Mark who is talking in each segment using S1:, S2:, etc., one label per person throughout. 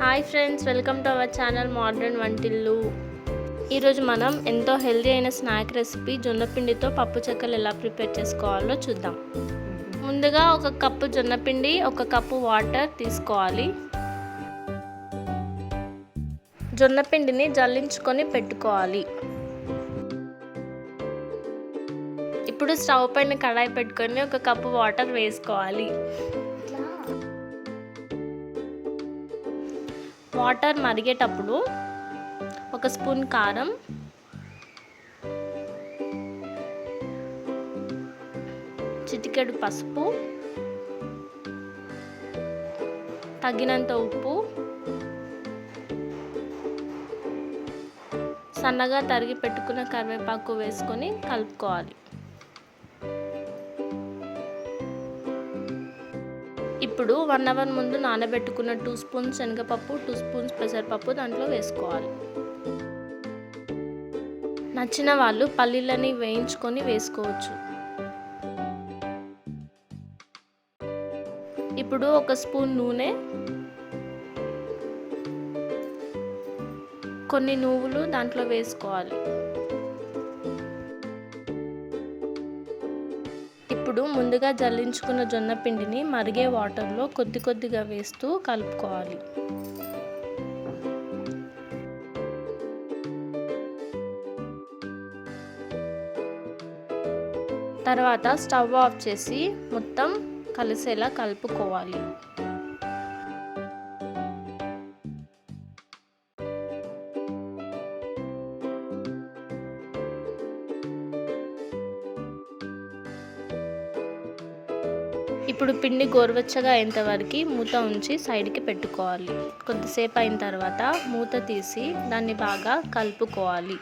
S1: Hi friends, welcome to our channel modern వంటిల్లు. ఈరోజు మనం ఎంతో హెల్తీ అయిన స్నాక్ రెసిపీ జొన్నపిండితో పప్పు చెక్కలు ఎలా ప్రిపేర్ చేసుకోవాలో చూద్దాం. ముందుగా ఒక కప్పు జొన్నపిండి, ఒక కప్పు వాటర్ తీసుకోవాలి. జొన్నపిండిని జల్లించుకొని పెట్టుకోవాలి. ఇప్పుడు స్టవ్ పైన కడాయి పెట్టుకొని ఒక కప్పు వాటర్ వేసుకోవాలి. వాటర్ మరిగేటప్పుడు ఒక స్పూన్ కారం, చిటికెడు పసుపు, తగినంత ఉప్పు, సన్నగా తరిగి పెట్టుకున్న కరివేపాకు వేసుకొని కలుపుకోవాలి. ఇప్పుడు 1 అవర్ ముందు నానబెట్టుకున్న 2 స్పూన్స్ శనగపప్పు, 2 స్పూన్స్ పెసరపప్పు దాంట్లో వేసుకోవాలి. నచ్చిన వాళ్ళు పల్లీలని వేయించుకొని వేసుకోవచ్చు. ఇప్పుడు ఒక స్పూన్ నూనె, కొన్ని నువ్వులు దాంట్లో వేసుకోవాలి. ఇప్పుడు ముందుగా జల్లించుకున్న జొన్న పిండిని మరిగే వాటర్లో కొద్ది కొద్దిగా వేస్తూ కలుపుకోవాలి. తర్వాత స్టవ్ ఆఫ్ చేసి మొత్తం కలిసేలా కలుపుకోవాలి. ఇప్పుడు పిండి గోరువెచ్చగా అయ్యేంత వరకు మూత ఉంచి సైడ్కి పెట్టుకోవాలి. కొద్దిసేపు అయిన తర్వాత మూత తీసి దాన్ని బాగా కలుపుకోవాలి.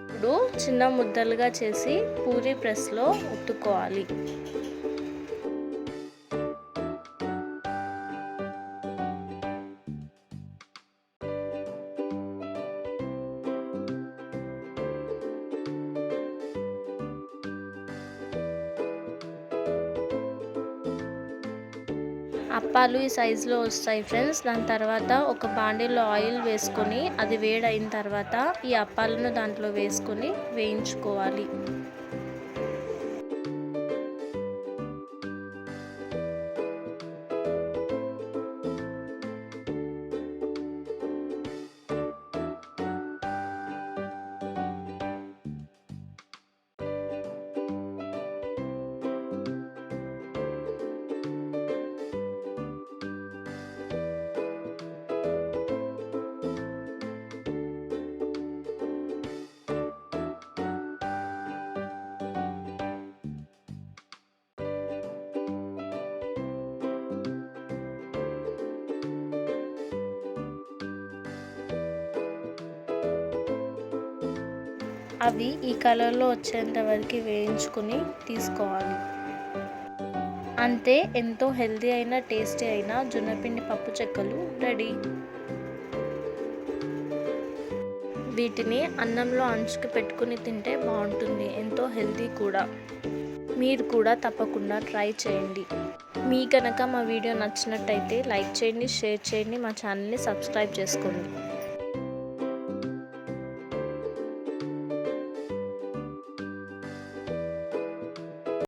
S1: ఇప్పుడు చిన్న ముద్దలుగా చేసి పూరీ ప్రెస్లో ఒత్తుకోవాలి. అప్పాలు ఈ సైజులో వస్తాయి ఫ్రెండ్స్. దాని తర్వాత ఒక బాండీలో ఆయిల్ వేసుకొని అది వేడైన తర్వాత ఈ అప్పాలను దాంట్లో వేసుకొని వేయించుకోవాలి. అవి ఈ కలర్లో వచ్చేంత వరకు వేయించుకొని తీసుకోవాలి. అంతే, ఎంతో హెల్తీ అయిన టేస్టీ అయిన జొన్నపిండి పప్పు చెక్కలు రెడీ. వీటిని అన్నంలో అంచుకు పెట్టుకుని తింటే బాగుంటుంది, ఎంతో హెల్తీ కూడా. మీరు కూడా తప్పకుండా ట్రై చేయండి. మీ కనుక మా వీడియో నచ్చినట్టయితే లైక్ చేయండి, షేర్ చేయండి, మా ఛానల్ని సబ్స్క్రైబ్ చేసుకోండి.